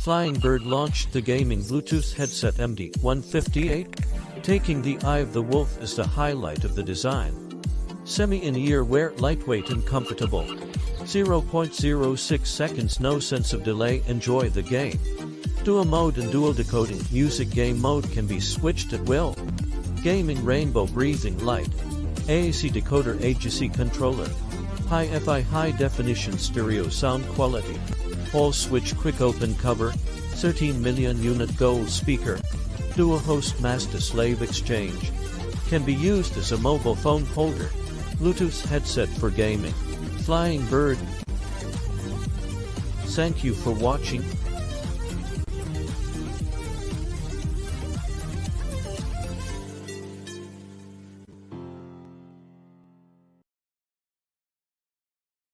Flying Bird launched the gaming Bluetooth headset MD158, taking the eye of the wolf as the highlight of the design. Semi-in-ear wear, lightweight and comfortable. 0.06 seconds, no sense of delay, enjoy the game. Dual mode and dual decoding, music game mode can be switched at will. Gaming rainbow breathing light. AAC decoder AGC controller. Hi-Fi high definition stereo sound quality. All switch quick open cover. 13 million unit gold speaker. Dual host master slave exchange. Can be used as a mobile phone holder. Bluetooth headset for gaming. Flying Bird. Thank you for watching.